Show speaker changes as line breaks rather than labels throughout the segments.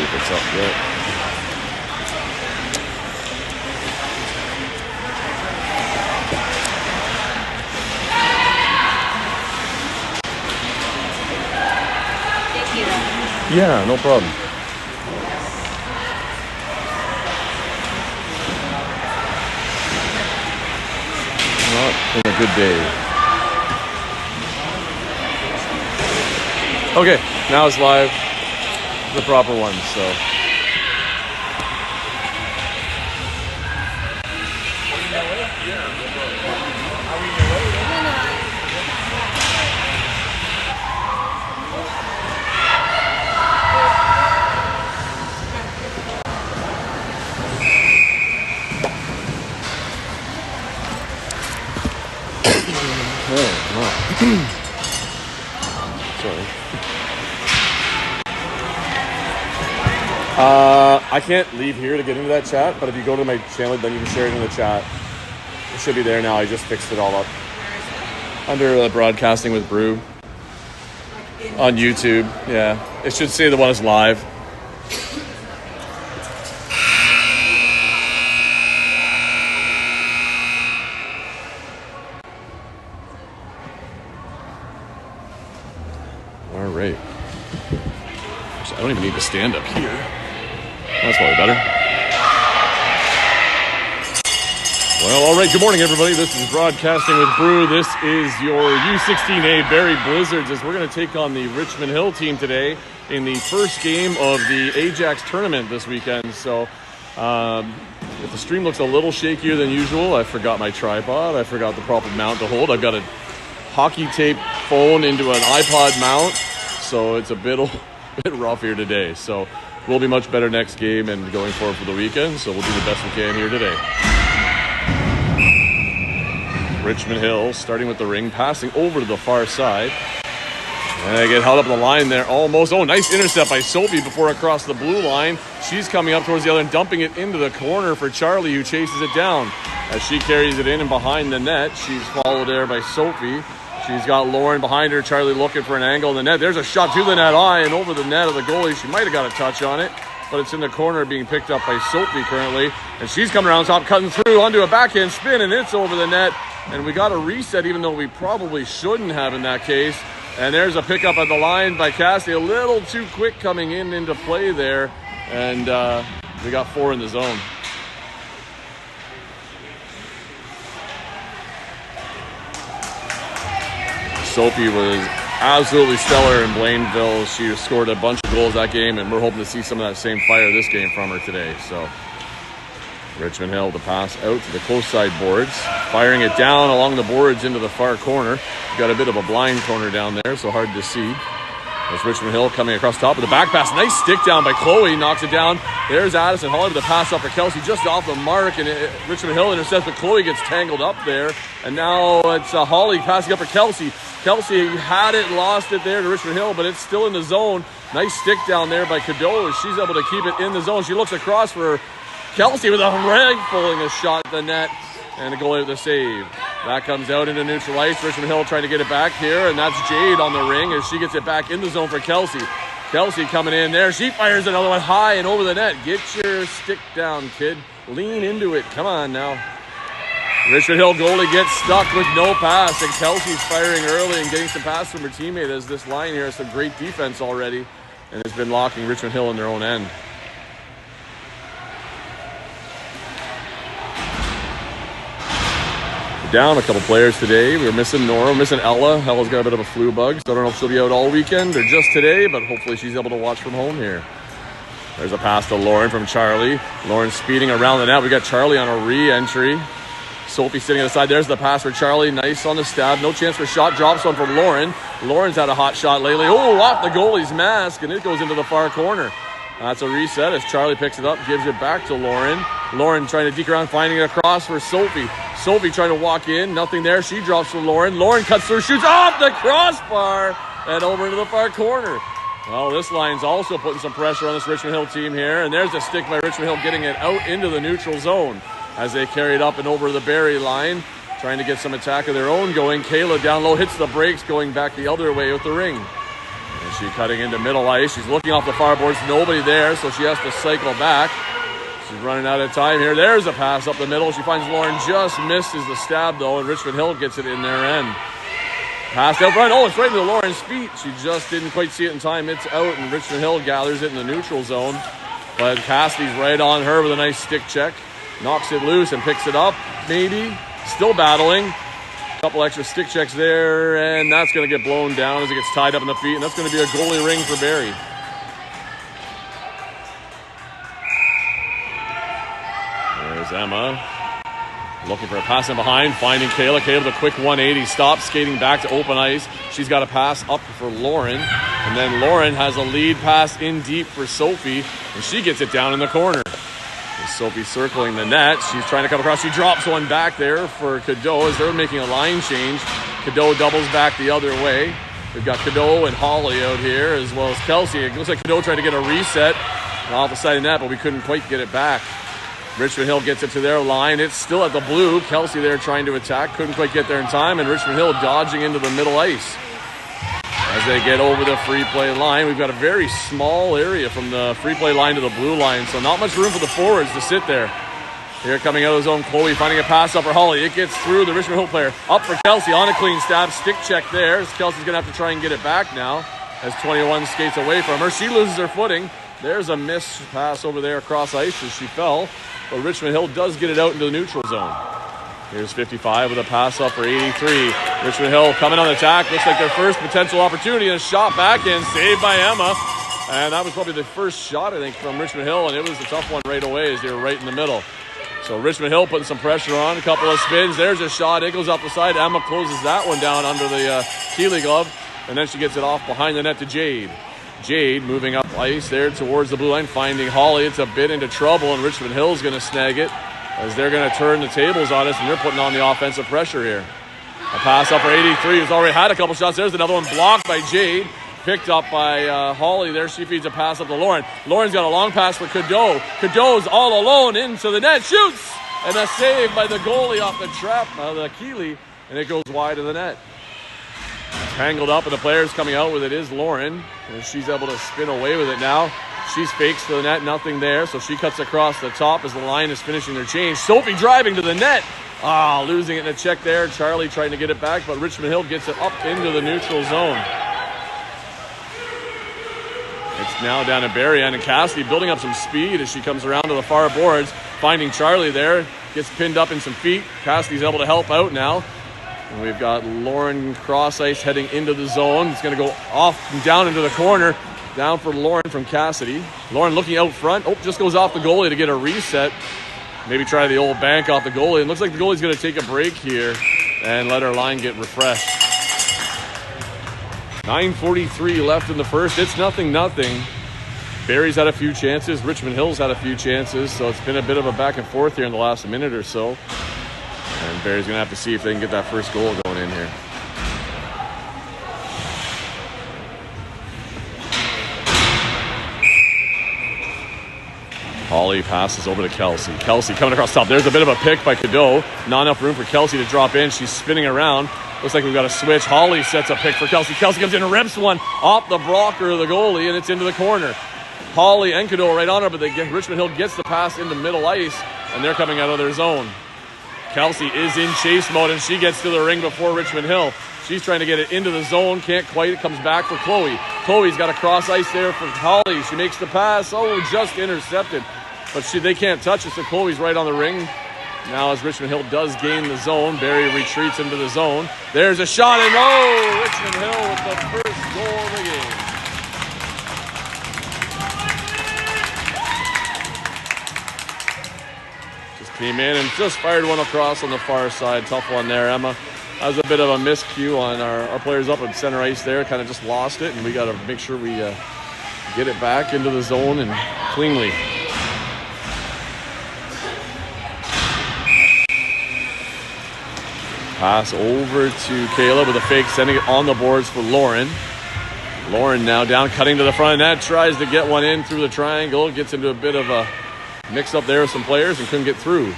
if it's up yet. Yeah, no problem. Not been a good day. Okay, now it's live. The proper one, so. Sorry. I can't leave here to get into that chat, but if you go to my channel, then you can share it in the chat. It should be there now. I just fixed it all up. Under Broadcasting with Brew. On YouTube, yeah. It should say the one is live. All right. I don't even need to stand up here. That's probably better. Well, all right. Good morning, everybody. This is Broadcasting with Brew. This is your U16A Barrie Blizzards as we're going to take on the Richmond Hill team today in the first game of the Ajax tournament this weekend. So if the stream looks a little shakier than usual, I forgot my tripod. I forgot the proper mount to hold. I've got a hockey tape phone into an iPod mount, so it's a bit rough here today. So we'll be much better next game and going forward for the weekend. So we'll do the best we can here today. Richmond Hill starting with the ring, passing over to the far side. And they get held up in the line there almost. Oh, nice intercept by Sophie before it crossed the blue line. She's coming up towards the other and dumping it into the corner for Charlie, who chases it down. As she carries it in and behind the net, she's followed there by Sophie. She's got Lauren behind her. Charlie looking for an angle in the net. There's a shot to the net eye and over the net of the goalie. She might have got a touch on it, but it's in the corner being picked up by Sophie currently. And she's coming around top, cutting through onto a backhand spin, and it's over the net. And we got a reset, even though we probably shouldn't have in that case. And there's a pickup at the line by Cassie. A little too quick coming into play there. And we got 4 in the zone. Sophie was absolutely stellar in Blainville. She scored a bunch of goals that game, and we're hoping to see some of that same fire this game from her today. So Richmond Hill to pass out to the close side boards, firing it down along the boards into the far corner. Got a bit of a blind corner down there, so hard to see. There's Richmond Hill coming across top of the back pass. Nice stick down by Chloe, knocks it down. There's Addison Holly with the pass up for Kelsey, just off the mark, and Richmond Hill intercepts, but Chloe gets tangled up there. And now it's Holly passing up for Kelsey. Kelsey had it, lost it there to Richmond Hill, but it's still in the zone. Nice stick down there by Cadeau. She's able to keep it in the zone. She looks across for Kelsey with a rifling a shot at the net, and a goal to the save. That comes out into neutral ice. Richmond Hill trying to get it back here, and that's Jade on the ring as she gets it back in the zone for Kelsey. Kelsey coming in there. She fires another one high and over the net. Get your stick down, kid. Lean into it. Come on now. Richmond Hill goalie gets stuck with no pass, and Kelsey's firing early and getting some pass from her teammate as this line here has some great defense already and has been locking Richmond Hill in their own end. Down a couple players today. We were missing Nora, we're missing Ella. Ella's got a bit of a flu bug, so I don't know if she'll be out all weekend or just today, but hopefully she's able to watch from home here. There's a pass to Lauren from Charlie. Lauren speeding around the net. We got Charlie on a re-entry. Sophie sitting on the side. There's the pass for Charlie. Nice on the stab. No chance for shot. Drops one from Lauren. Lauren's had a hot shot lately. Oh, off the goalie's mask, and it goes into the far corner. That's a reset as Charlie picks it up, gives it back to Lauren. Lauren trying to deke around, finding it across for Sophie. Sophie trying to walk in, nothing there. She drops for Lauren. Lauren cuts through, shoots off the crossbar and over into the far corner. Well, this line's also putting some pressure on this Richmond Hill team here. And there's a stick by Richmond Hill getting it out into the neutral zone as they carry it up and over the Barrie line, trying to get some attack of their own going. Kayla down low hits the brakes, going back the other way with the ring. And She cutting into middle ice. She's looking off the far boards. Nobody there, so she has to cycle back. She's running out of time here. There's a pass up the middle. She finds Lauren, just misses the stab, though, and Richmond Hill gets it in their end. Pass out front. Oh, it's right into Lauren's feet. She just didn't quite see it in time. It's out, and Richmond Hill gathers it in the neutral zone. But Cassidy's right on her with a nice stick check. Knocks it loose and picks it up, maybe. Still battling. A couple extra stick checks there, and that's going to get blown down as it gets tied up in the feet, and that's going to be a goalie ring for Barrie. There's Emma. Looking for a pass in behind, finding Kayla. Kayla with a quick 180, stops, skating back to open ice. She's got a pass up for Lauren. And then Lauren has a lead pass in deep for Sophie, and she gets it down in the corner. And Sophie circling the net. She's trying to come across. She drops one back there for Cadeau as they're making a line change. Cadeau doubles back the other way. We've got Cadeau and Holly out here, as well as Kelsey. It looks like Cadeau tried to get a reset off the side of the net, but we couldn't quite get it back. Richmond Hill gets it to their line. It's still at the blue. Kelsey there trying to attack. Couldn't quite get there in time. And Richmond Hill dodging into the middle ice. As they get over the free play line, we've got a very small area from the free play line to the blue line. So not much room for the forwards to sit there. Here coming out of the zone, Chloe finding a pass up for Holly. It gets through the Richmond Hill player. Up for Kelsey on a clean stab. Stick check there. Kelsey's going to have to try and get it back now as 21 skates away from her. She loses her footing. There's a missed pass over there across ice as she fell. But Richmond Hill does get it out into the neutral zone. Here's 55 with a pass up for 83. Richmond Hill coming on attack. Looks like their first potential opportunity. And a shot back in, saved by Emma. And that was probably the first shot, I think, from Richmond Hill. And it was a tough one right away as they were right in the middle. So Richmond Hill putting some pressure on. A couple of spins. There's a shot. It goes off the side. Emma closes that one down under the Keeley glove. And then she gets it off behind the net to Jade. Jade moving up ice there towards the blue line, finding Holly. It's a bit into trouble, and Richmond Hill's going to snag it as they're going to turn the tables on us, and they're putting on the offensive pressure here. A pass up for 83, who's already had a couple shots. There's another one blocked by Jade, picked up by Holly there. She feeds a pass up to Lauren. Lauren's got a long pass for Cadeau. Cadeau's all alone into the net, shoots, and a save by the goalie off the trap, the Keeley, and it goes wide of the net. Tangled up, and the players coming out with it is Lauren, and she's able to spin away with it now. She fakes to the net, nothing there, so she cuts across the top as the line is finishing their change. Sophie driving to the net. Losing it in a check there. Charlie trying to get it back, but Richmond Hill gets it up into the neutral zone. It's now down to Barrie, and Cassidy building up some speed as she comes around to the far boards, finding Charlie there. Gets pinned up in some feet. Cassidy's able to help out now. And we've got Lauren cross ice heading into the zone. It's going to go off and down into the corner. Down for Lauren from Cassidy. Lauren looking out front. Just goes off the goalie to get a reset. Maybe try the old bank off the goalie. It looks like the goalie's going to take a break here and let her line get refreshed. 9:43 left in the first. It's 0-0. Barrie's had a few chances. Richmond Hill's had a few chances. So it's been a bit of a back and forth here in the last minute or so. And Barrie's going to have to see if they can get that first goal going in here. Holly passes over to Kelsey. Kelsey coming across top. There's a bit of a pick by Cadeau. Not enough room for Kelsey to drop in. She's spinning around. Looks like we've got a switch. Holly sets a pick for Kelsey. Kelsey comes in and rips one off the blocker of the goalie, and it's into the corner. Holly and Cadeau right on her, but Richmond Hill gets the pass into middle ice, and they're coming out of their zone. Kelsey is in chase mode, and she gets to the ring before Richmond Hill. She's trying to get it into the zone. Can't quite. It comes back for Chloe. Chloe's got a cross ice there for Holly. She makes the pass. Just intercepted. But they can't touch it, so Chloe's right on the ring. Now as Richmond Hill does gain the zone, Barrie retreats into the zone. There's a shot, and Richmond Hill with the first goal of the game. Came in and just fired one across on the far side. Tough one there, Emma. That was a bit of a miscue on our players up at center ice there. Kind of just lost it, and we got to make sure we get it back into the zone and cleanly. Pass over to Kayla with a fake, sending it on the boards for Lauren. Lauren now down, cutting to the front of net, tries to get one in through the triangle. Gets into a bit of a mix up there with some players and couldn't get through.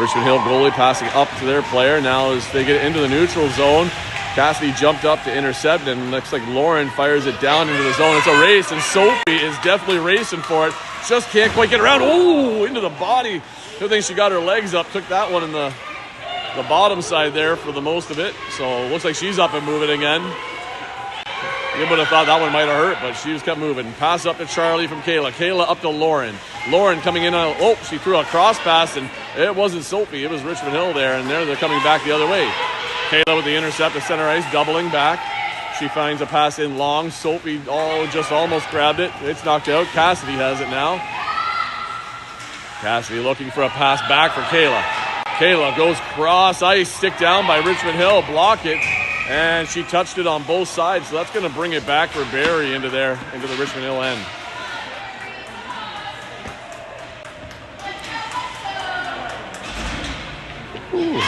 Richmond Hill goalie passing up to their player. Now as they get into the neutral zone, Cassidy jumped up to intercept, and looks like Lauren fires it down into the zone. It's a race, and Sophie is definitely racing for it. Just can't quite get around. Oh, into the body. Good thing she got her legs up. Took that one in the bottom side there for the most of it. So looks like she's up and moving again. You would have thought that one might have hurt, but she just kept moving. Pass up to Charlie from Kayla. Kayla up to Lauren. Lauren coming in on, she threw a cross pass, and it wasn't Sophie. It was Richmond Hill there, and they're coming back the other way. Kayla with the intercept to center ice, doubling back. She finds a pass in long. Sophie just almost grabbed it. It's knocked out. Cassidy has it now. Cassidy looking for a pass back for Kayla. Kayla goes cross ice, stick down by Richmond Hill, block it, and she touched it on both sides, so that's going to bring it back for Barrie into the Richmond Hill end. Ooh.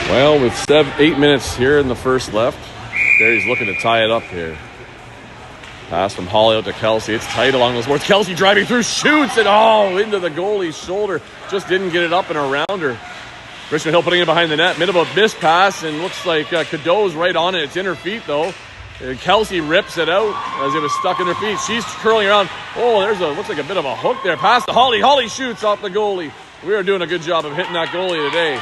Well, with 8 minutes here in the first left, Barrie's looking to tie it up here. Pass from Holly out to Kelsey. It's tight along those boards. Kelsey driving through, shoots it into the goalie's shoulder. Just didn't get it up and around her. Richmond Hill putting it behind the net. Bit of a missed pass, and looks like Cadeau's right on it. It's in her feet, though. Kelsey rips it out as it was stuck in her feet. She's curling around. Looks like a bit of a hook there. Pass to Holly. Holly shoots off the goalie. We are doing a good job of hitting that goalie today.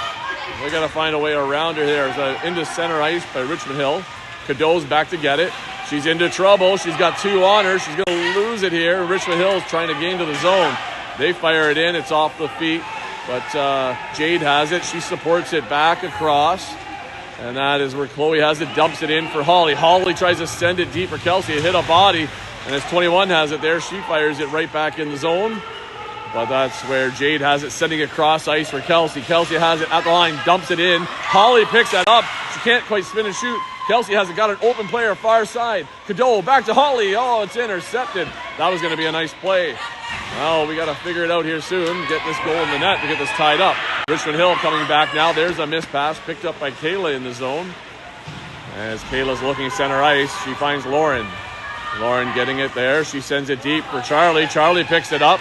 We got to find a way around her there. Into center ice by Richmond Hill. Cadeau's back to get it. She's into trouble. She's got two on her. She's going to lose it here. Richmond Hill is trying to gain to the zone. They fire it in. It's off the feet. But Jade has it. She supports it back across. And that is where Chloe has it. Dumps it in for Holly. Holly tries to send it deep for Kelsey. It hit a body. And as 21 has it there, she fires it right back in the zone. But that's where Jade has it, sending it cross ice for Kelsey. Kelsey has it at the line, dumps it in. Holly picks that up. She can't quite spin and shoot. Kelsey has it, got an open player far side. Cadeau back to Holly. It's intercepted. That was going to be a nice play. Well, we got to figure it out here soon. Get this goal in the net to get this tied up. Richmond Hill coming back now. There's a missed pass picked up by Kayla in the zone. As Kayla's looking center ice, she finds Lauren. Lauren getting it there. She sends it deep for Charlie. Charlie picks it up.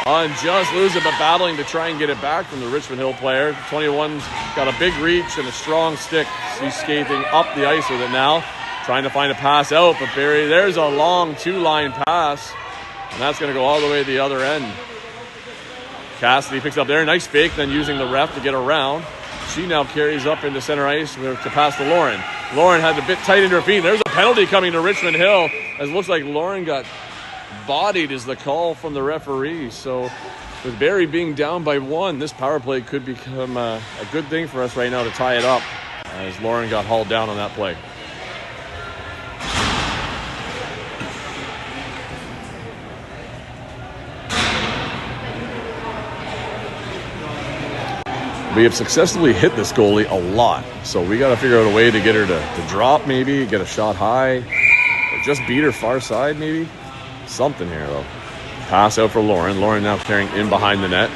And just lose it, but battling to try and get it back from the Richmond Hill player. 21's got a big reach and a strong stick. She's skating up the ice with it now, trying to find a pass out, but Barrie, there's a long two-line pass, and that's going to go all the way to the other end. Cassidy picks up there, nice fake, then using the ref to get around. She now carries up into center ice to pass to Lauren. Lauren had a bit tight in her feet. There's a penalty coming to Richmond Hill, as it looks like Lauren got bodied is the call from the referee. So with Barrie being down by 1, this power play could become a good thing for us right now to tie it up, as Lauren got hauled down on that play. We have successfully hit this goalie a lot, so we got to figure out a way to get her to drop, maybe get a shot high, or just beat her far side maybe. Something here, though. Pass out for Lauren. Lauren now carrying in behind the net.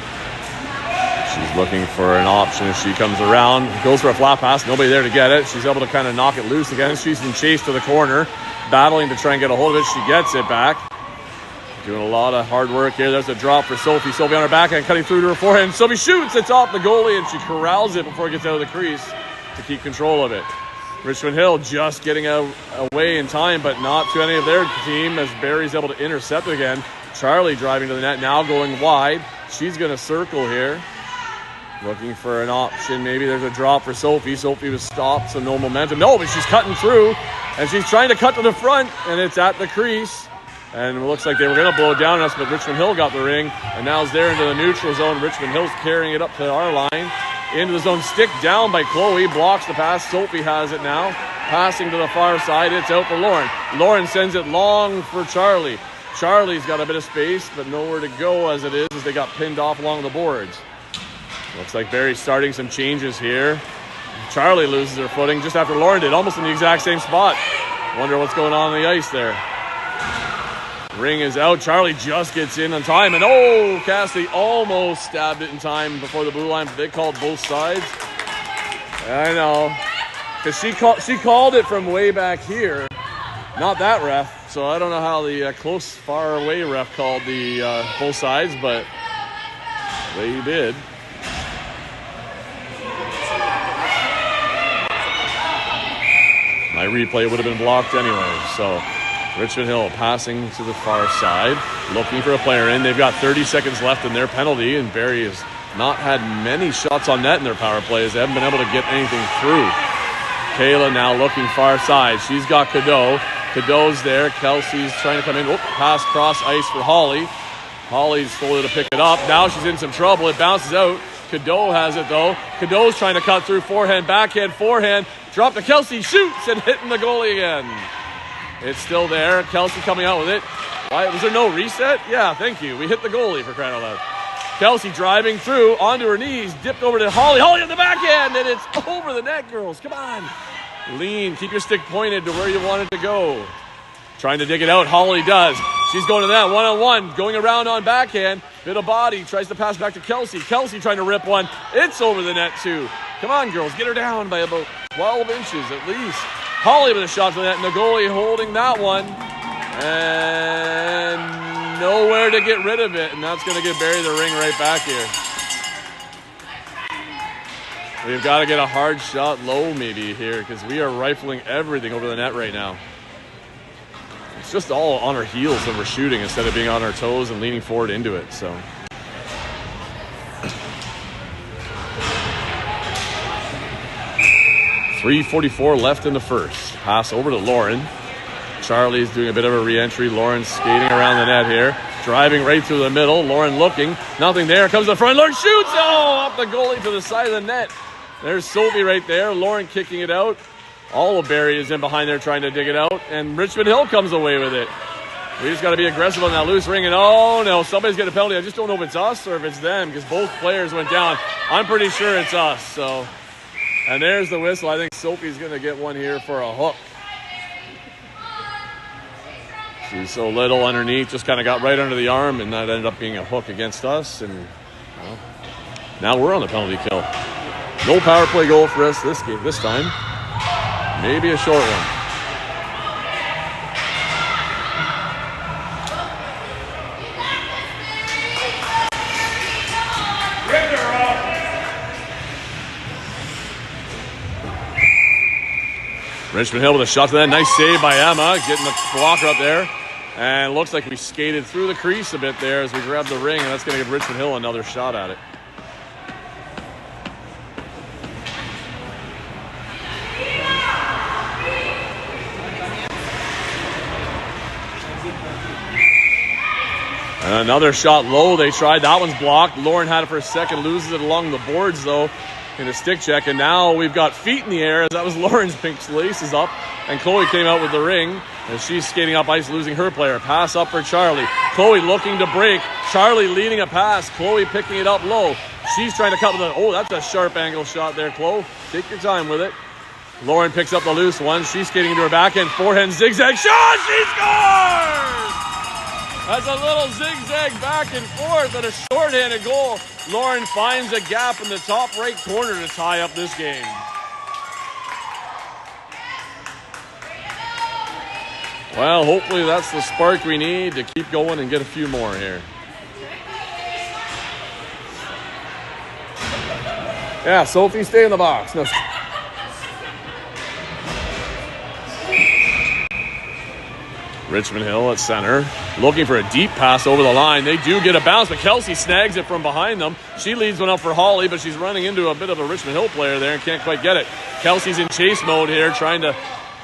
She's looking for an option as she comes around. Goes for a flat pass. Nobody there to get it. She's able to kind of knock it loose again. She's in chase to the corner. Battling to try and get a hold of it. She gets it back. Doing a lot of hard work here. There's a drop for Sophie. Sophie on her backhand, cutting through to her forehand. Sophie shoots. It's off the goalie, and she corrals it before it gets out of the crease to keep control of it. Richmond Hill just getting away in time, but not to any of their team, as Barrie's able to intercept it again. Charlie driving to the net, now going wide. She's going to circle here. Looking for an option. Maybe there's a drop for Sophie. Sophie was stopped, so no momentum. No, but she's cutting through, and she's trying to cut to the front, and it's at the crease. And it looks like they were going to blow it down on us, but Richmond Hill got the ring, and now it's there into the neutral zone. Richmond Hill's carrying it up to our line. Into the zone, stick down by Chloe, blocks the pass. Sophie has it now, passing to the far side. It's out for Lauren. Lauren sends it long for Charlie. Charlie's got a bit of space, but nowhere to go as it is, as they got pinned off along the boards. Looks like Barrie's starting some changes here. Charlie loses her footing just after Lauren did, almost in the exact same spot. Wonder what's going on the ice there. Ring is out. Charlie just gets in on time, and Cassidy almost stabbed it in time before the blue line, but they called both sides. I know, because she called it from way back here, not that ref. So I don't know how the close, far away ref called the both sides, but They did. My replay would have been blocked anyway. So Richmond Hill passing to the far side, looking for a player in. They've got 30 seconds left in their penalty, and Barrie has not had many shots on net in their power plays. They haven't been able to get anything through. Kayla now looking far side. She's got Cadeau. Cadeau's there. Kelsey's trying to come in. Pass cross ice for Holly. Holly's slowly to pick it up. Now she's in some trouble. It bounces out. Cadeau has it though. Cadeau's trying to cut through. Forehand, backhand, forehand. Drop to Kelsey. Shoots and hitting the goalie again. It's still there. Kelsey coming out with it. Why was there no reset? Yeah, thank you. We hit the goalie for crying out loud. Kelsey driving through onto her knees. Dipped over to Holly. Holly on the backhand. And it's over the net, girls. Come on. Lean. Keep your stick pointed to where you want it to go. Trying to dig it out. Holly does. She's going to that one-on-one. Going around on backhand. Bit of body. Tries to pass back to Kelsey. Kelsey trying to rip one. It's over the net too. Come on, girls. Get her down by about 12 inches at least. Holly with a shot to the net. And the goalie holding that one. And nowhere to get rid of it. And that's going to give Barrie the ring right back here. We've got to get a hard shot low maybe here because we are rifling everything over the net right now. It's just all on our heels when we're shooting instead of being on our toes and leaning forward into it. So 3:44 left in the first. Pass over to Lauren. Charlie's doing a bit of a re-entry. Lauren skating around the net here. Driving right through the middle. Lauren looking. Nothing there. Comes to the front. Lauren shoots. Oh, up the goalie to the side of the net. There's Sophie right there. Lauren kicking it out. All of Barrie is in behind there trying to dig it out. And Richmond Hill comes away with it. We just got to be aggressive on that loose ring. And oh no, somebody's got a penalty. I just don't know if it's us or if it's them because both players went down. I'm pretty sure it's us. So, and there's the whistle. I think Sophie's going to get one here for a hook. She's so little underneath, just kind of got right under the arm, and that ended up being a hook against us. And well, now we're on the penalty kill. No power play goal for us this game, this time. Maybe a short one. Richmond Hill with a shot to that. Nice save by Emma, getting the blocker up there. And it looks like we skated through the crease a bit there as we grabbed the ring, and that's going to give Richmond Hill another shot at it. And another shot low. They tried. That one's blocked. Lauren had it for a second. Loses it along the boards, though, in a stick check. And now we've got feet in the air as that was Lauren's pink laces up. And Chloe came out with the ring as she's skating up ice, losing her player. Pass up for Charlie. Chloe looking to break. Charlie leading a pass. Chloe picking it up low. She's trying to cut with it. Oh, that's a sharp angle shot there, Chloe. Take your time with it. Lauren picks up the loose one. She's skating into her backhand. Forehand zigzag shot. She scores! That's a little zigzag back and forth and a shorthanded goal. Lauren finds a gap in the top right corner to tie up this game. Well, hopefully that's the spark we need to keep going and get a few more here. Yeah, Sophie, stay in the box. No. Richmond Hill at center, looking for a deep pass over the line. They do get a bounce, but Kelsey snags it from behind them. She leads one up for Holly, but she's running into a bit of a Richmond Hill player there and can't quite get it. Kelsey's in chase mode here, trying to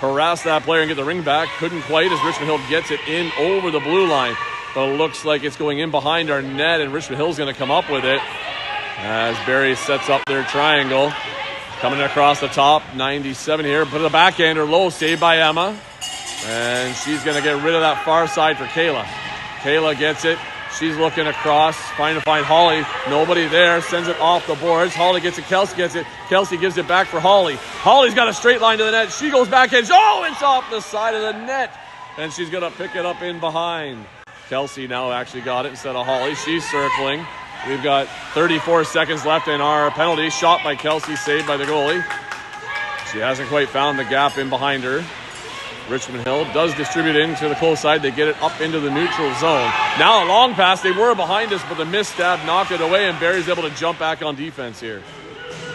harass that player and get the ring back. Couldn't quite as Richmond Hill gets it in over the blue line. But it looks like it's going in behind our net, and Richmond Hill's going to come up with it as Barrie sets up their triangle. Coming across the top, 97 here. Put the backhander low, saved by Emma. And she's going to get rid of that far side for Kayla. Kayla gets it. She's looking across, trying to find Holly. Nobody there. Sends it off the boards. Holly gets it. Kelsey gets it. Kelsey gives it back for Holly. Holly's got a straight line to the net. She goes back and oh, it's off the side of the net. And she's going to pick it up in behind. Kelsey now actually got it instead of Holly. She's circling. We've got 34 seconds left in our penalty. Shot by Kelsey, saved by the goalie. She hasn't quite found the gap in behind her. Richmond Hill does distribute into the close side. They get it up into the neutral zone. Now a long pass. They were behind us, but the missed stab knocked it away, and Barrie's able to jump back on defense here.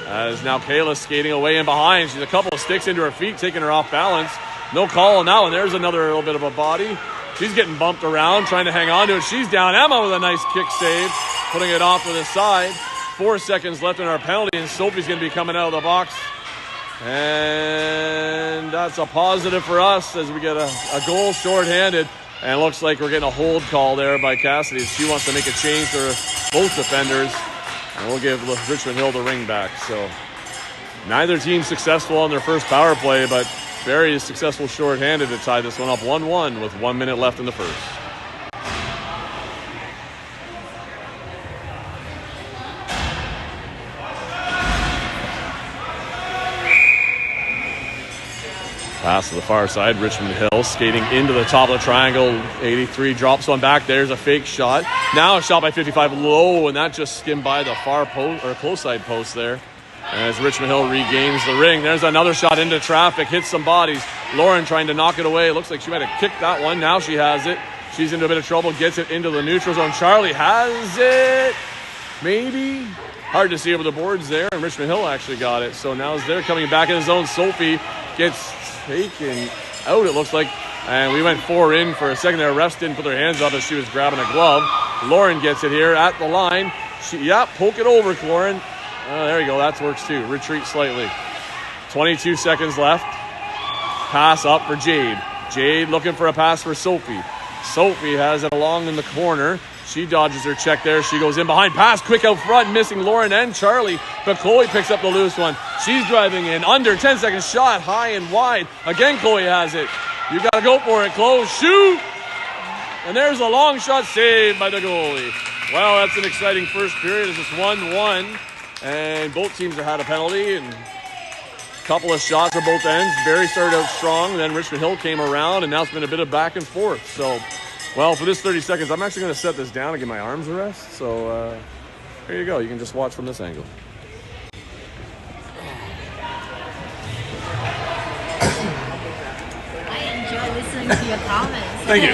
As now Kayla skating away and behind. She's a couple of sticks into her feet, taking her off balance. No call on that one. There's another little bit of a body. She's getting bumped around, trying to hang on to it. She's down. Emma with a nice kick save, putting it off to the side. 4 seconds left in our penalty, and Sophie's going to be coming out of the box. And that's a positive for us as we get a goal shorthanded. And it looks like we're getting a hold call there by Cassidy. She wants to make a change for both defenders. And we'll give Richmond Hill the ring back. So neither team successful on their first power play, but Barrie is successful shorthanded to tie this one up 1-1 with 1 minute left in the first. Pass to the far side. Richmond Hill skating into the top of the triangle. 83 drops one back. There's a fake shot. Now a shot by 55 low, and that just skimmed by the far post or close side post there. As Richmond Hill regains the ring. There's another shot into traffic. Hits some bodies. Lauren trying to knock it away. It looks like she might have kicked that one. Now she has it. She's into a bit of trouble. Gets it into the neutral zone. Charlie has it. Maybe. Hard to see over the boards there. And Richmond Hill actually got it. So now as they're coming back in the zone, Sophie gets taken out, it looks like. And we went 4 in for a second there. Refs didn't put their hands up as she was grabbing a glove. Lauren gets it here at the line. Poke it over, Lauren. There you go. That works too. Retreat slightly. 22 seconds left. Pass up for Jade. Jade looking for a pass for Sophie. Sophie has it along in the corner. She dodges her check there. She goes in behind. Pass quick out front, missing Lauren and Charlie. But Chloe picks up the loose one. She's driving in. Under 10 seconds shot, high and wide. Again, Chloe has it. You got to go for it, Chloe. Shoot! And there's a long shot saved by the goalie. Well, that's an exciting first period as it's 1-1. And both teams have had a penalty and a couple of shots on both ends. Barrie started out strong, then Richmond Hill came around, and now it's been a bit of back and forth. So, well, for this 30 seconds, I'm actually going to set this down and give my arms a rest. So, there you go. You can just watch from this angle.
I enjoy listening to your comments.
Thank you.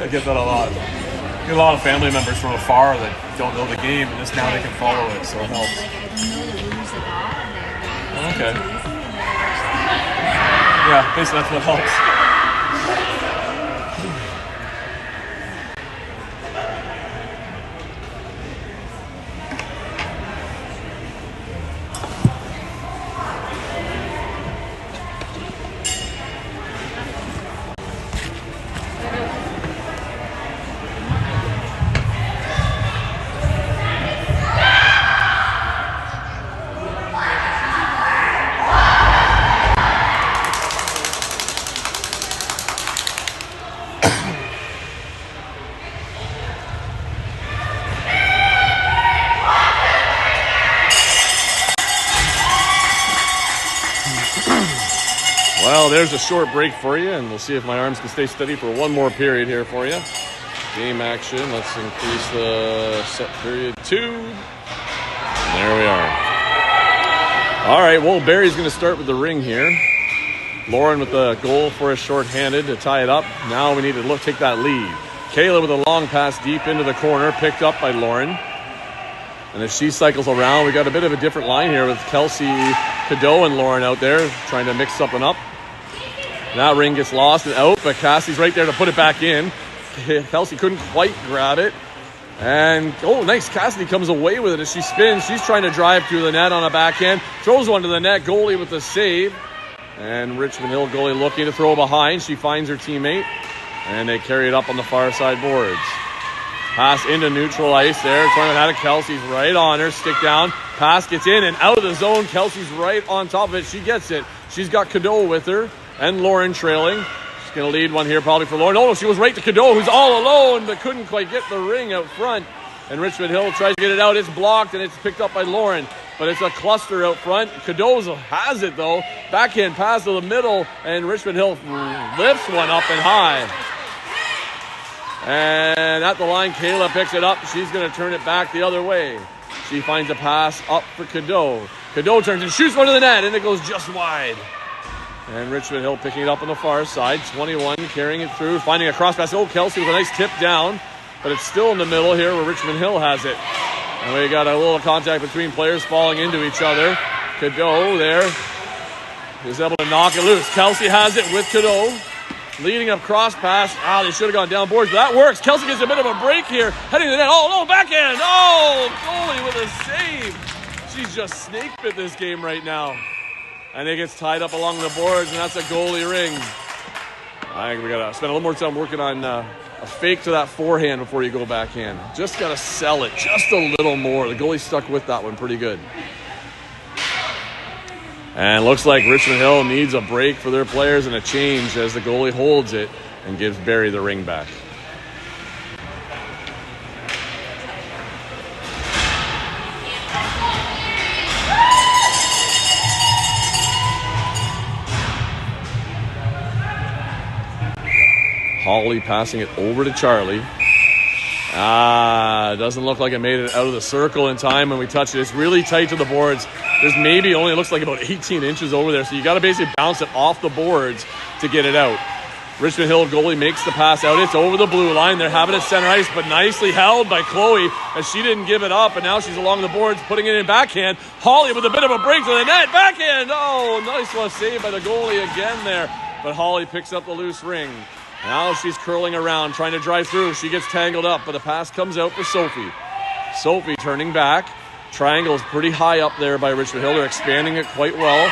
I get that a lot. I get a lot of family members from afar that don't know the game, and this now they can follow it, so it helps.
Like, I don't know the rules at all.
Okay. Yeah, basically that's what helps. Well, there's a short break for you, and we'll see if my arms can stay steady for one more period here for you. Game action. Let's increase the set period 2. There we are. All right, well, Barrie's going to start with the ring here. Lauren with the goal for a shorthanded to tie it up. Now we need to take that lead. Kayla with a long pass deep into the corner, picked up by Lauren. And as she cycles around, we got a bit of a different line here with Kelsey, Cadeau, and Lauren out there trying to mix something up. That ring gets lost and out, but Cassie's right there to put it back in. Kelsey couldn't quite grab it. And, oh, nice. Cassidy comes away with it as she spins. She's trying to drive through the net on a backhand. Throws one to the net. Goalie with the save. And Richmond Hill goalie looking to throw behind. She finds her teammate. And they carry it up on the far side boards. Pass into neutral ice there. Tournament had it. Kelsey's right on her. Stick down. Pass gets in and out of the zone. Kelsey's right on top of it. She gets it. She's got Cadeau with her. And Lauren trailing. She's going to lead one here probably for Lauren. Oh, no, she was right to Cadeau, who's all alone, but couldn't quite get the ring out front. And Richmond Hill tries to get it out. It's blocked, and it's picked up by Lauren. But it's a cluster out front. Cadeau has it, though. Backhand pass to the middle, and Richmond Hill lifts one up and high. And at the line, Kayla picks it up. She's going to turn it back the other way. She finds a pass up for Cadeau. Cadeau turns and shoots one to the net, and it goes just wide. And Richmond Hill picking it up on the far side. 21 carrying it through, finding a cross pass. Oh, Kelsey with a nice tip down, but it's still in the middle here where Richmond Hill has it. And we got a little contact between players falling into each other. Cadeau there is able to knock it loose. Kelsey has it with Cadeau. Leading up cross pass. They should have gone down boards, but that works. Kelsey gets a bit of a break here. Heading to the net. Oh, no, backhand. Oh, goalie with a save. She's just snake bit this game right now. And it gets tied up along the boards, and that's a goalie ring. I think we got to spend a little more time working on a fake to that forehand before you go backhand. Just got to sell it just a little more. The goalie stuck with that one pretty good. And looks like Richmond Hill needs a break for their players and a change as the goalie holds it and gives Barrie the ring back. Holly passing it over to Charlie. Doesn't look like it made it out of the circle in time when we touched it. It's really tight to the boards. There's maybe only, it looks like about 18 inches over there. So you got to basically bounce it off the boards to get it out. Richmond Hill goalie makes the pass out. It's over the blue line. They're having it center ice, but nicely held by Chloe as she didn't give it up. And now she's along the boards, putting it in backhand. Holly with a bit of a break to the net. Backhand. Oh, nice one saved by the goalie again there. But Holly picks up the loose ring. Now she's curling around, trying to drive through. She gets tangled up, but the pass comes out for Sophie. Sophie turning back. Triangle's pretty high up there by Richmond Hill. They're expanding it quite well.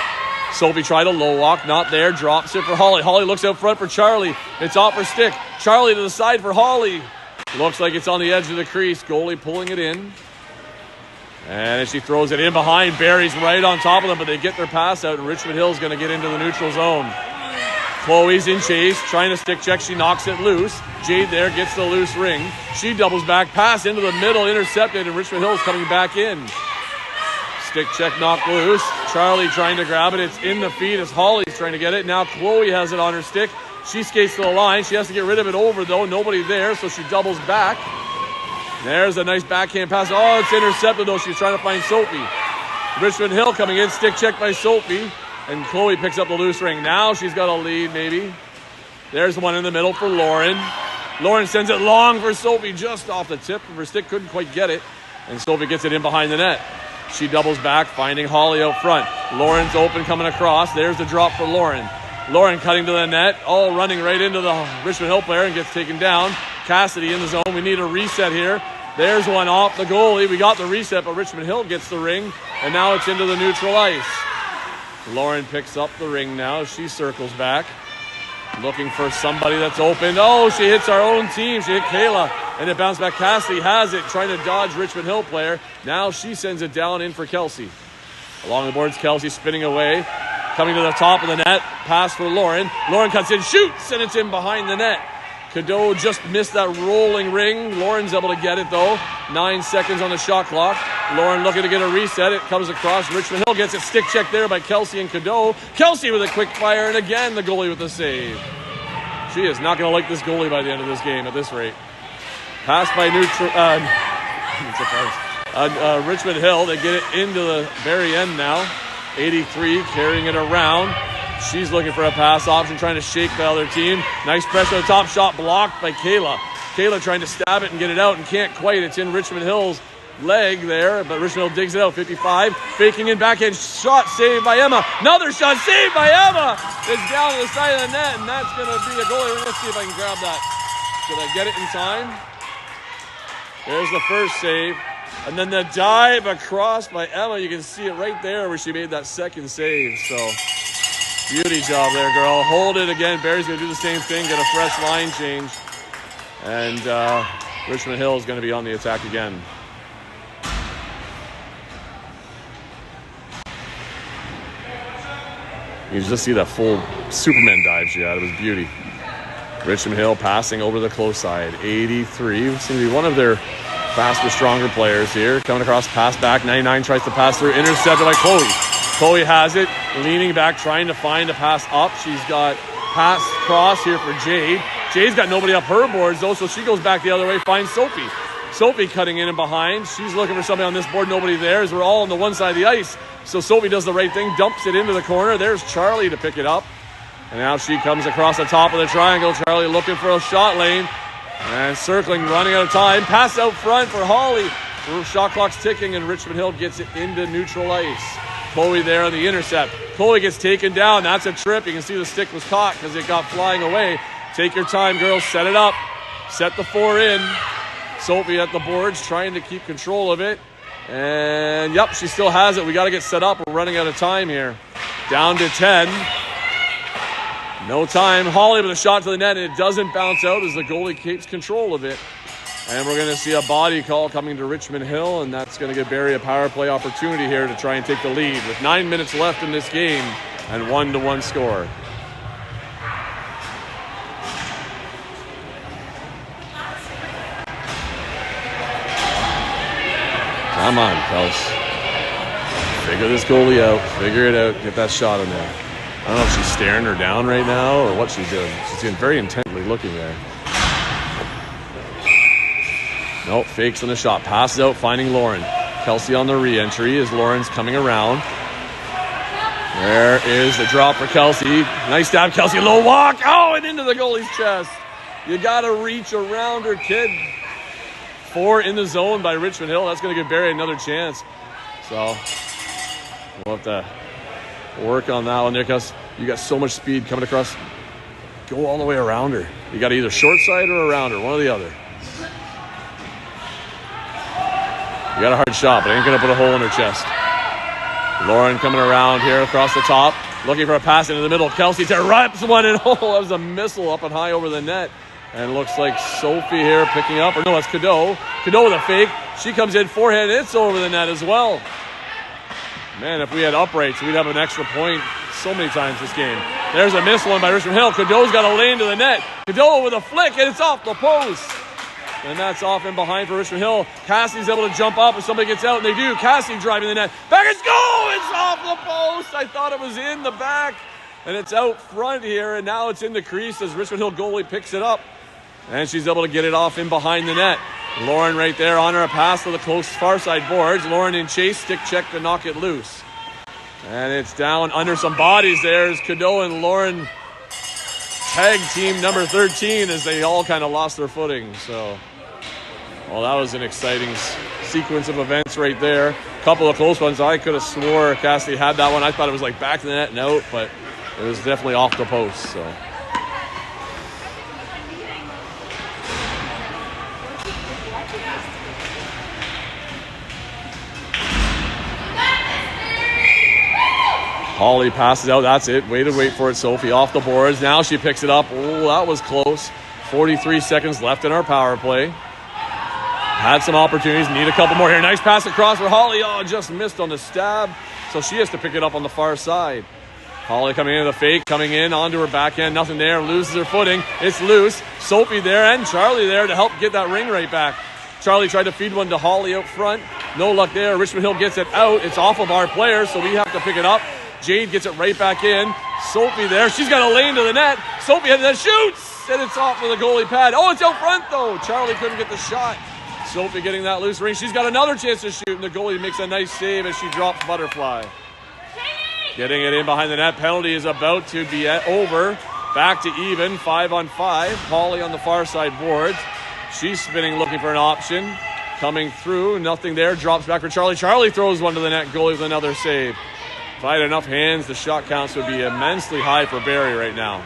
Sophie tried a low walk, not there. Drops it for Holly. Holly looks out front for Charlie. It's off her stick. Charlie to the side for Holly. Looks like it's on the edge of the crease. Goalie pulling it in. And as she throws it in behind, Barrie's right on top of them, but they get their pass out, and Richmond Hill's going to get into the neutral zone. Chloe's in chase, trying to stick check. She knocks it loose. Jade there gets the loose ring. She doubles back, pass into the middle, intercepted, and Richmond Hill's coming back in. Stick check knocked loose. Charlie trying to grab it. It's in the feet as Holly's trying to get it. Now Chloe has it on her stick. She skates to the line. She has to get rid of it over, though. Nobody there, so she doubles back. There's a nice backhand pass. Oh, it's intercepted, though. She's trying to find Sophie. Richmond Hill coming in. Stick check by Sophie. And Chloe picks up the loose ring. Now she's got a lead, maybe. There's the one in the middle for Lauren. Lauren sends it long for Sophie, just off the tip of her stick. Couldn't quite get it. And Sophie gets it in behind the net. She doubles back, finding Holly out front. Lauren's open, coming across. There's the drop for Lauren. Lauren cutting to the net. Oh, running right into the Richmond Hill player and gets taken down. Cassidy in the zone. We need a reset here. There's one off the goalie. We got the reset, but Richmond Hill gets the ring. And now it's into the neutral ice. Lauren picks up the ring now. She circles back, looking for somebody that's open. Oh, she hits our own team. She hit Kayla, and it bounced back. Cassidy has it, trying to dodge Richmond Hill player. Now she sends it down in for Kelsey. Along the boards, Kelsey spinning away, coming to the top of the net. Pass for Lauren. Lauren cuts in, shoots, and it's in behind the net. Cadeau just missed that rolling ring. Lauren's able to get it, though. 9 seconds on the shot clock. Lauren looking to get a reset. It comes across. Richmond Hill gets it stick check there by Kelsey and Cadeau. Kelsey with a quick fire, and again the goalie with the save. She is not going to like this goalie by the end of this game at this rate. Pass by Richmond Hill. They get it into the very end now. 83 carrying it around. She's looking for a pass option, trying to shake the other team. Nice pressure on the top, shot blocked by Kayla. Kayla trying to stab it and get it out and can't quite. It's in Richmond Hill's leg there, but Richmond Hill digs it out. 55, faking in backhand shot, saved by Emma. Another shot saved by Emma. It's down to the side of the net, and that's going to be a goalie. Let's see if I can grab that. Did I get it in time? There's the first save. And then the dive across by Emma. You can see it right there where she made that second save. So beauty job there, girl. Hold it again. Barrie's going to do the same thing, get a fresh line change. And Richmond Hill is going to be on the attack again. You just see that full Superman dive she had. It was beauty. Richmond Hill passing over the close side. 83. Seems to be one of their faster, stronger players here. Coming across, pass back. 99 tries to pass through. Intercepted by Chloe. Chloe has it. Leaning back, trying to find a pass up. She's got pass cross here for Jade. Jade's got nobody up her boards, though, so she goes back the other way, finds Sophie. Sophie cutting in and behind. She's looking for somebody on this board. Nobody there as we're all on the one side of the ice. So Sophie does the right thing, dumps it into the corner. There's Charlie to pick it up. And now she comes across the top of the triangle. Charlie looking for a shot lane. And circling, running out of time. Pass out front for Holly. Her shot clock's ticking, and Richmond Hill gets it into neutral ice. Chloe there on the intercept. Chloe gets taken down. That's a trip. You can see the stick was caught because it got flying away. Take your time, girls. Set it up. Set the 4 in. Sophie at the boards trying to keep control of it. And, yep, she still has it. We got to get set up. We're running out of time here. Down to 10. No time. Holly with a shot to the net, and it doesn't bounce out as the goalie keeps control of it. And we're going to see a body call coming to Richmond Hill, and that's going to give Barrie a power play opportunity here to try and take the lead with 9 minutes left in this game and 1-1 score. Come on, Kels. Figure this goalie out. Figure it out. Get that shot in there. I don't know if she's staring her down right now or what she's doing. She's getting very intently looking there. Nope, fakes on the shot. Passes out, finding Lauren. Kelsey on the re-entry as Lauren's coming around. There is the drop for Kelsey. Nice stab, Kelsey. Low walk. Oh, and into the goalie's chest. You got to reach around her, kid. 4 in the zone by Richmond Hill. That's going to give Barrie another chance. So we'll have to work on that one there, because you got so much speed coming across. Go all the way around her. You got to either short side or around her, one or the other. You got a hard shot, but it ain't going to put a hole in her chest. Lauren coming around here across the top, looking for a pass into the middle. Kelsey rips one, and that was a missile up and high over the net. And it looks like Sophie here picking up, or no, it's Cadeau. Cadeau with a fake. She comes in forehand, it's over the net as well. Man, if we had uprights, we'd have an extra point so many times this game. There's a missed one by Richmond Hill. Cadeau's got a lane to the net. Cadeau with a flick, and it's off the post. And that's off and behind for Richmond Hill. Cassie's able to jump up if somebody gets out, and they do. Cassie driving the net. Back and go! It's off the post. I thought it was in the back. And it's out front here, and now it's in the crease as Richmond Hill goalie picks it up. And she's able to get it off in behind the net. Lauren right there on her, a pass to the close far side boards. Lauren in chase, stick check to knock it loose. And it's down under some bodies there as Cadeau and Lauren tag team number 13 as they all kind of lost their footing. So, well, that was an exciting sequence of events right there. A couple of close ones. I could have swore Cassidy had that one. I thought it was like back to the net and out, but it was definitely off the post. So. Holly passes out. That's it. Way to wait for it, Sophie. Off the boards. Now she picks it up. Oh, that was close. 43 seconds left in our power play. Had some opportunities. Need a couple more here. Nice pass across for Holly. Oh, just missed on the stab. So she has to pick it up on the far side. Holly coming into the fake. Coming in onto her backhand. Nothing there. Loses her footing. It's loose. Sophie there and Charlie there to help get that ring right back. Charlie tried to feed one to Holly out front. No luck there. Richmond Hill gets it out. It's off of our players, so we have to pick it up. Jade gets it right back in. Sophie there. She's got a lane to the net. Sophie had that shoots, and it's off with the goalie pad. Oh, it's out front, though. Charlie couldn't get the shot. Sophie getting that loose ring. She's got another chance to shoot, and the goalie makes a nice save as she drops Butterfly. Getting it in behind the net. Penalty is about to be over. Back to even. 5-on-5. Holly on the far side boards. She's spinning, looking for an option. Coming through. Nothing there. Drops back for Charlie. Charlie throws one to the net. Goalie with another save. If I had enough hands, the shot counts would be immensely high for Barrie right now.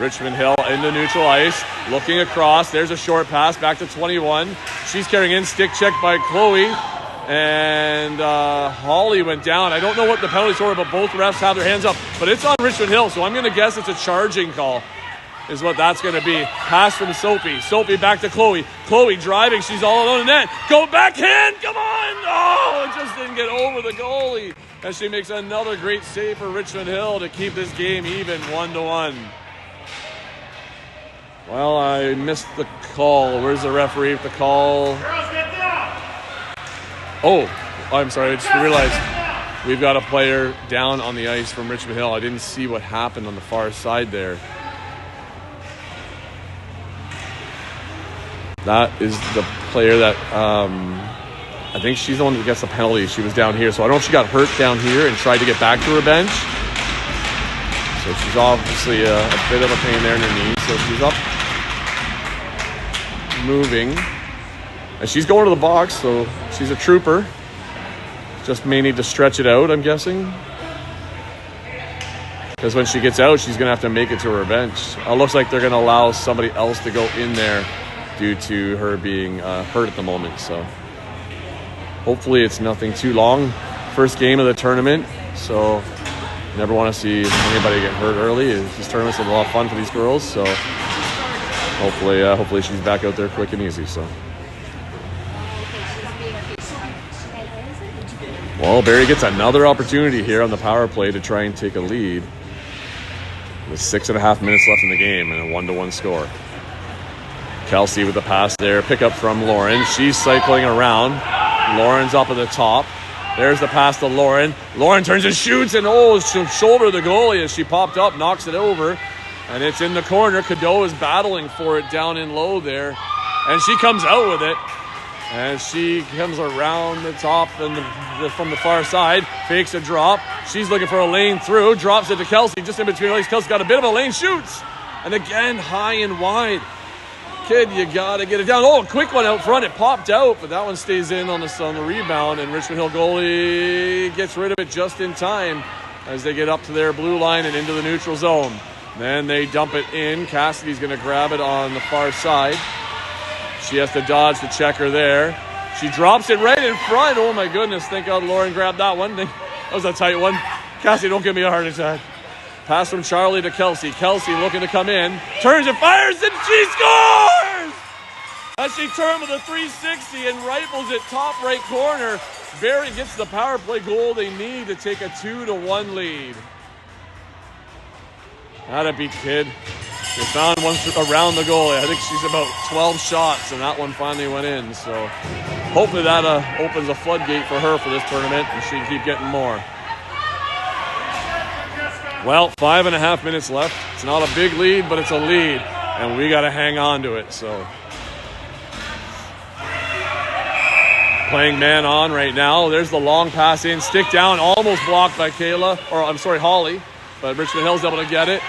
Richmond Hill into neutral ice. Looking across. There's a short pass back to 21. She's carrying in. Stick check by Chloe. And Holly went down. I don't know what the penalties were, but both refs have their hands up. But it's on Richmond Hill, so I'm going to guess it's a charging call is what that's going to be. Pass from Sophie. Sophie back to Chloe. Chloe driving. She's all alone in net. Go backhand. Come on. Oh, it just didn't get over the goalie. And she makes another great save for Richmond Hill to keep this game even 1-1. Well, I missed the call. Where's the referee with the call? Oh, I'm sorry. I just realized we've got a player down on the ice from Richmond Hill. I didn't see what happened on the far side there. That is the player that I think she's the one that gets the penalty. She was down here. So I don't know if she got hurt down here and tried to get back to her bench. So she's obviously a bit of a pain there in her knee. So she's up, moving. And she's going to the box, so she's a trooper. Just may need to stretch it out, I'm guessing. Because when she gets out, she's going to have to make it to her bench. It looks like they're going to allow somebody else to go in there due to her being hurt at the moment. So hopefully it's nothing too long. First game of the tournament, so never want to see anybody get hurt early. This tournament's a lot of fun for these girls, so hopefully she's back out there quick and easy. So. Well, Barrie gets another opportunity here on the power play to try and take a lead. With 6.5 minutes left in the game and a 1-1 score. Kelsey with the pass there. Pick up from Lauren. She's cycling around. Lauren's up at the top. There's the pass to Lauren. Lauren turns and shoots, and she'll shoulder the goalie as she popped up, knocks it over. And it's in the corner. Cadeau is battling for it down in low there. And she comes out with it. And she comes around the top and from the far side, fakes a drop. She's looking for a lane through, drops it to Kelsey, just in between legs. Kelsey's got a bit of a lane, shoots. And again, high and wide. Kid, you got to get it down. Oh, a quick one out front. It popped out, but that one stays in on the rebound. And Richmond Hill goalie gets rid of it just in time as they get up to their blue line and into the neutral zone. Then they dump it in. Cassidy's going to grab it on the far side. She has to dodge the checker there. She drops it right in front. Oh, my goodness. Thank God Lauren grabbed that one. That was a tight one. Cassie, don't give me a heart attack. Pass from Charlie to Kelsey. Kelsey looking to come in. Turns and fires, and she scores! As she turned with a 360 and rifles it top right corner. Barrie gets the power play goal they need to take a 2-1 lead. That'd be kid. They found one around the goalie. I think she's about 12 shots, and that one finally went in. So hopefully that opens a floodgate for her for this tournament, and she can keep getting more. Well, 5.5 minutes left. It's not a big lead, but it's a lead, and we got to hang on to it. So playing man on right now. There's the long pass in, stick down, almost blocked by Holly, but Richmond Hill's able to get it.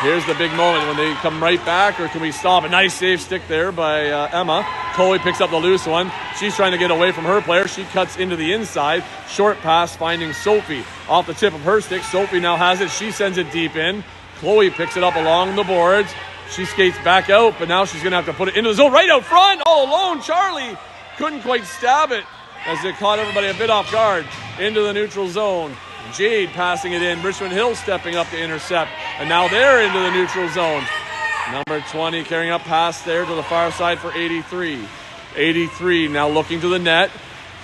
Here's the big moment when they come right back, or can we stop? A nice save stick there by Emma. Chloe picks up the loose one. She's trying to get away from her player. She cuts into the inside. Short pass finding Sophie. Off the tip of her stick. Sophie now has it. She sends it deep in. Chloe picks it up along the boards. She skates back out, but now she's going to have to put it into the zone. Right out front, all alone. Charlie couldn't quite stab it as it caught everybody a bit off guard. Into the neutral zone. Jade passing it in. Richmond Hill stepping up to intercept. And now they're into the neutral zone. Number 20 carrying up pass there to the far side for 83. 83 now looking to the net.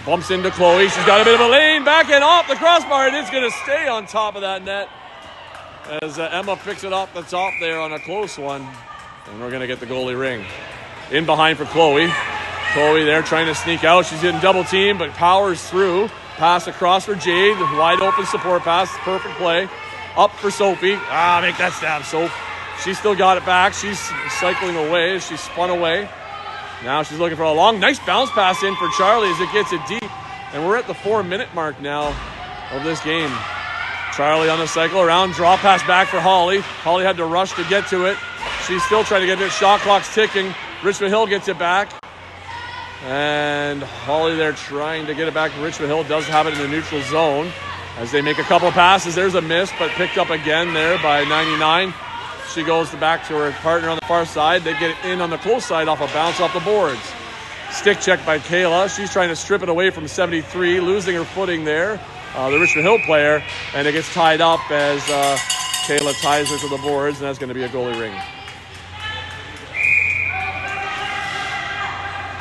Bumps into Chloe. She's got a bit of a lane. Back and off the crossbar. And it's going to stay on top of that net. As Emma picks it off the top there on a close one. And we're going to get the goalie ring. In behind for Chloe. Chloe there trying to sneak out. She's getting double team, but powers through. Pass across for Jade. Wide open support pass. Perfect play. Up for Sophie. Make that stab, Soph. She's still got it back. She's cycling away. She spun away. Now she's looking for a long, nice bounce pass in for Charlie as it gets it deep. And we're at the 4-minute mark now of this game. Charlie on the cycle around. Draw pass back for Holly. Holly had to rush to get to it. She's still trying to get it. Shot clock's ticking. Richmond Hill gets it back. And Holly there trying to get it back. Richmond Hill does have it in the neutral zone as they make a couple of passes. There's a miss, but picked up again there by 99. She goes back to her partner on the far side. They get it in on the close side off a bounce off the boards. Stick check by Kayla. She's trying to strip it away from 73, losing her footing there. The Richmond Hill player, and it gets tied up as Kayla ties her to the boards, and that's going to be a goalie ring.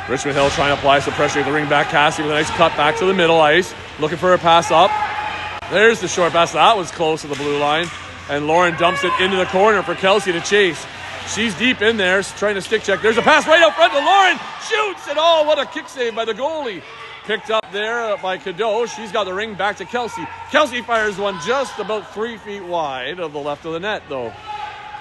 Richmond Hill trying to apply some pressure at the ring back. Cassie with a nice cut back to the middle ice. Looking for a pass up. There's the short pass. That was close to the blue line. And Lauren dumps it into the corner for Kelsey to chase. She's deep in there trying to stick check. There's a pass right out front to Lauren. Shoots! And what a kick save by the goalie. Picked up there by Cadeau. She's got the ring back to Kelsey. Kelsey fires one just about 3 feet wide of the left of the net though.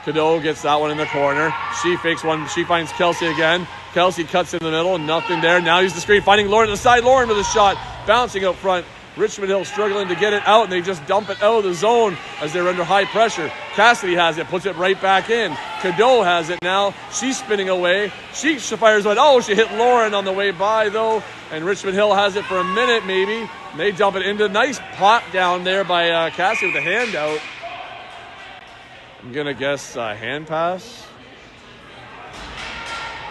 Cadeau gets that one in the corner. She fakes one. She finds Kelsey again. Kelsey cuts in the middle. Nothing there. Now he's the screen. Finding Lauren at the side. Lauren with a shot. Bouncing out front. Richmond Hill struggling to get it out, and they just dump it out of the zone as they're under high pressure. Cassidy has it, puts it right back in. Cadeau has it now. She's spinning away. She fires one. Oh, she hit Lauren on the way by, though. And Richmond Hill has it for a minute, maybe. And they dump it into nice pop down there by Cassidy with the hand out. I'm going to guess hand pass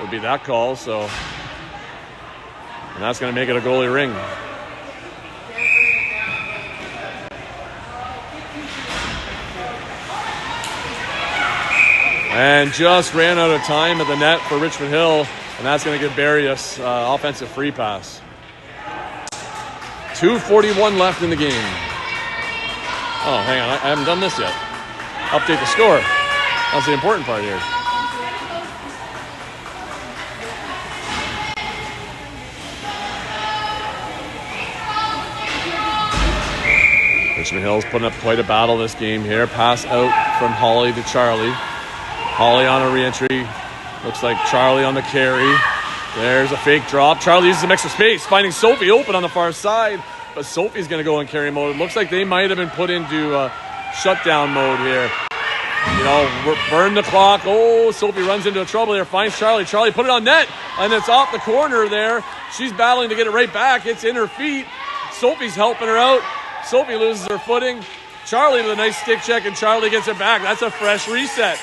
would be that call, so. And that's going to make it a goalie ring. And just ran out of time at the net for Richmond Hill, and that's going to give Barrie a offensive free pass. 2:41 left in the game. Oh, hang on, I haven't done this yet. Update the score. That's the important part here. Richmond Hill's putting up quite a battle this game here. Pass out from Holly to Charlie. Holly on a re-entry. Looks like Charlie on the carry. There's a fake drop. Charlie uses some extra space, finding Sophie open on the far side. But Sophie's going to go in carry mode. It looks like they might have been put into shutdown mode here. You know, burn the clock. Oh, Sophie runs into trouble there. Finds Charlie. Charlie put it on net. And it's off the corner there. She's battling to get it right back. It's in her feet. Sophie's helping her out. Sophie loses her footing. Charlie with a nice stick check, and Charlie gets it back. That's a fresh reset.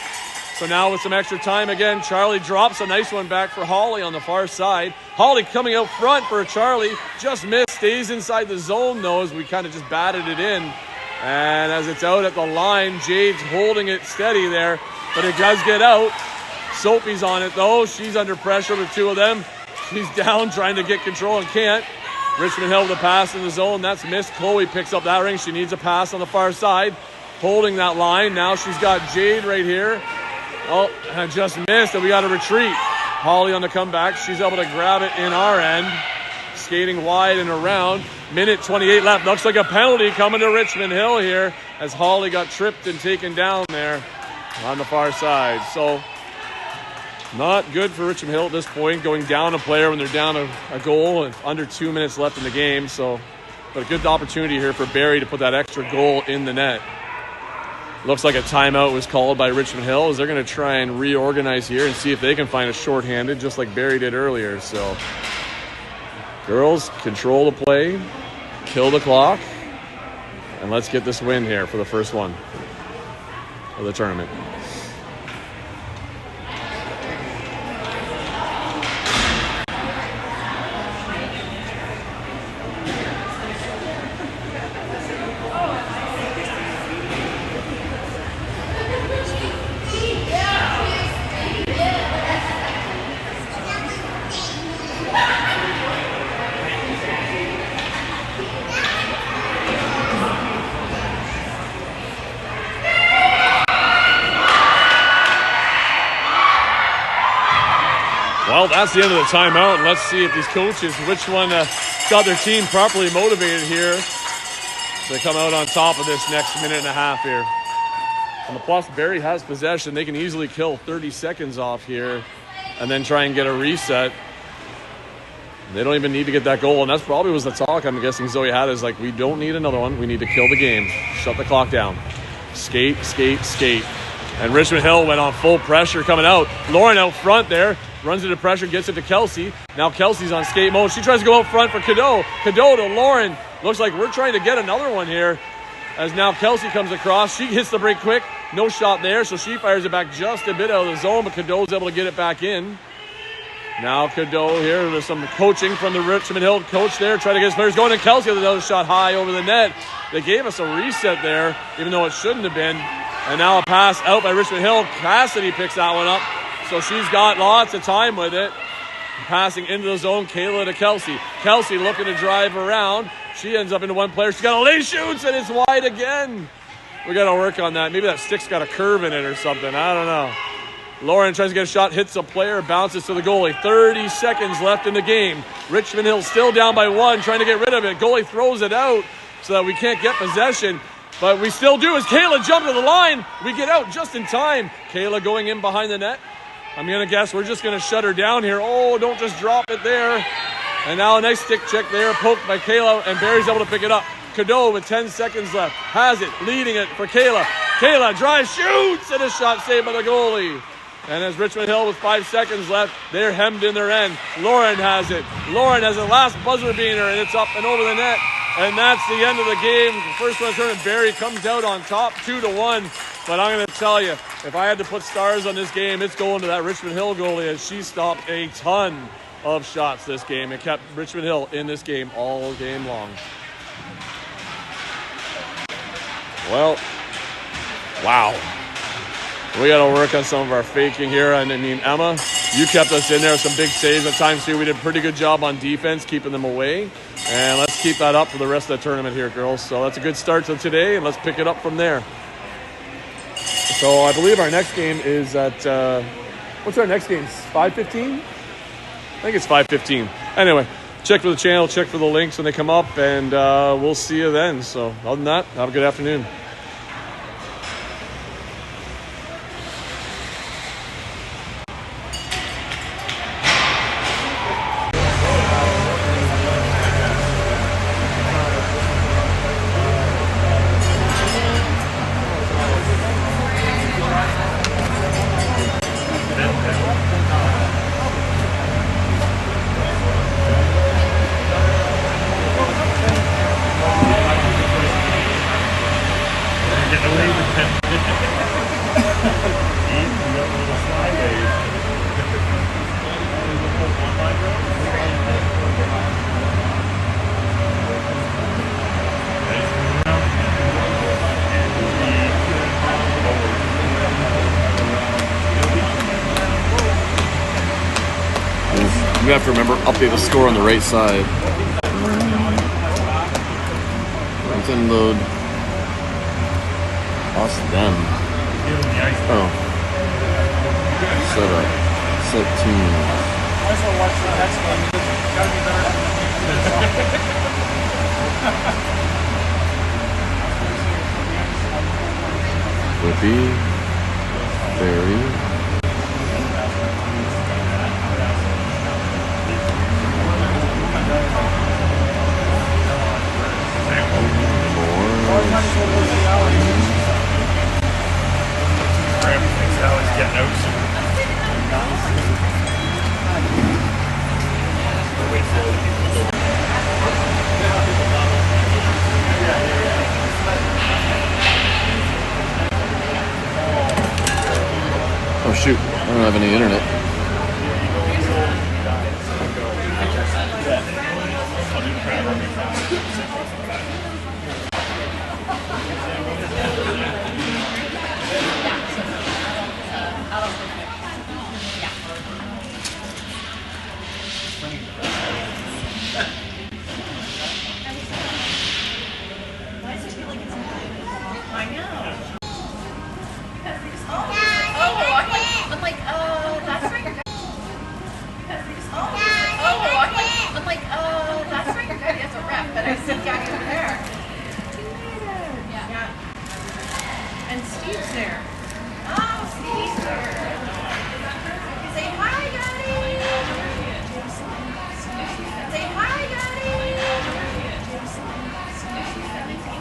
So now with some extra time again, Charlie drops a nice one back for Holly on the far side. Holly coming out front for Charlie. Just missed. Stays inside the zone, though, as we kind of just batted it in. And as it's out at the line, Jade's holding it steady there. But it does get out. Sophie's on it, though. She's under pressure with two of them. She's down trying to get control and can't. Richmond Hill with a pass in the zone. That's missed. Chloe picks up that ring. She needs a pass on the far side. Holding that line. Now she's got Jade right here. Oh, I just missed, and we got a retreat. Holly on the comeback. She's able to grab it in our end. Skating wide and around. Minute 28 left. Looks like a penalty coming to Richmond Hill here as Holly got tripped and taken down there on the far side. So not good for Richmond Hill at this point, going down a player when they're down a goal and under 2 minutes left in the game. So, but a good opportunity here for Barrie to put that extra goal in the net. Looks like a timeout was called by Richmond Hill as they're going to try and reorganize here and see if they can find a shorthanded just like Barrie did earlier. So girls, control the play, kill the clock, and let's get this win here for the first one of the tournament. Well, that's the end of the timeout. And let's see if these coaches, which one got their team properly motivated here to come out on top of this next minute and a half here. On the plus, Barrie has possession. They can easily kill 30 seconds off here and then try and get a reset. They don't even need to get that goal, and that's probably was the talk I'm guessing Zoe had, is like, we don't need another one. We need to kill the game. Shut the clock down. Skate, skate, skate. And Richmond Hill went on full pressure coming out. Lauren out front there. Runs into pressure, gets it to Kelsey. Now Kelsey's on skate mode. She tries to go out front for Cadeau. Cadeau to Lauren. Looks like we're trying to get another one here. As now Kelsey comes across. She hits the break quick. No shot there, so she fires it back just a bit out of the zone, but Cadeau's able to get it back in. Now Cadeau here. There's some coaching from the Richmond Hill coach there. Trying to get his players going. And Kelsey with another shot high over the net. They gave us a reset there, even though it shouldn't have been. And now a pass out by Richmond Hill. Cassidy picks that one up. So she's got lots of time with it. Passing into the zone, Kayla to Kelsey. Kelsey looking to drive around. She ends up into one player. She's got a lane shoots, and it's wide again. We got to work on that. Maybe that stick's got a curve in it or something. I don't know. Lauren tries to get a shot, hits a player, bounces to the goalie. 30 seconds left in the game. Richmond Hill still down by one, trying to get rid of it. Goalie throws it out so that we can't get possession. But we still do as Kayla jumps to the line. We get out just in time. Kayla going in behind the net. I'm going to guess we're just going to shut her down here. Oh, don't just drop it there. And now a nice stick check there, poked by Kayla, and Barrie's able to pick it up. Cadeau with 10 seconds left. Has it, leading it for Kayla. Kayla drives, shoots, and a shot saved by the goalie. And as Richmond Hill with 5 seconds left, they're hemmed in their end. Lauren has it. Lauren has a last buzzer beater, and it's up and over the net. And that's the end of the game. The first one tournament, Barrie comes out on top 2-1. But I'm going to tell you, if I had to put stars on this game, it's going to that Richmond Hill goalie, as she stopped a ton of shots this game and kept Richmond Hill in this game all game long. Well, wow. We got to work on some of our faking here. And I mean, Emma, you kept us in there with some big saves at times too. We did a pretty good job on defense, keeping them away. And let's keep that up for the rest of the tournament here, girls. So that's a good start to today, and let's pick it up from there. So I believe our next game is at, what's our next game? 5:15? I think it's 5:15. Anyway, check for the channel, check for the links when they come up, and we'll see you then. So other than that, have a good afternoon. You have to remember, update the score on the right side. Let's unload. Lost them. Oh. Set up. Set team.
I just want to watch the next one. It's gotta be
better. Whippy. Barrie. Oh shoot, I don't have any internet.
And Steve's there. Oh, Steve's there. Say hi, Daddy. Say hi, Daddy.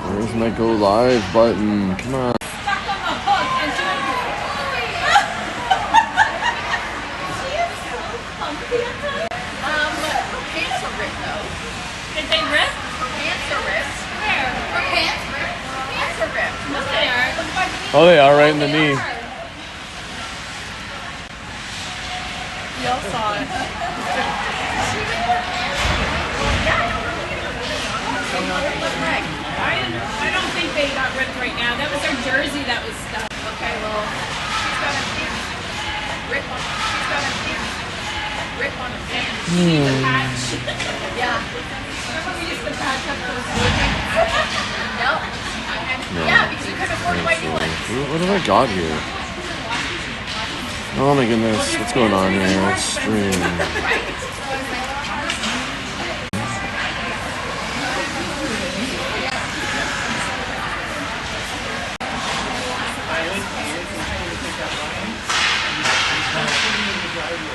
Where's my go live button? Come on.
Stuck on the hook and doing She is so comfy at times. Her pants are ripped though. Did they rip? Her pants are ripped. Where? Her pants ripped. Her pants are ripped. No, they are.
Oh, they are right in the knee.
You all saw it.
I don't think they got ripped right now. That was their jersey that was stuck.
Okay, well, she's got a rip on. She's got a rip on her pants.
The patch.
Yeah.
Remember we used to patch up those.
Nope. Yeah, because you couldn't afford to buy new ones.
What have I got here? Oh my goodness, what's going on here? Stream.
Right?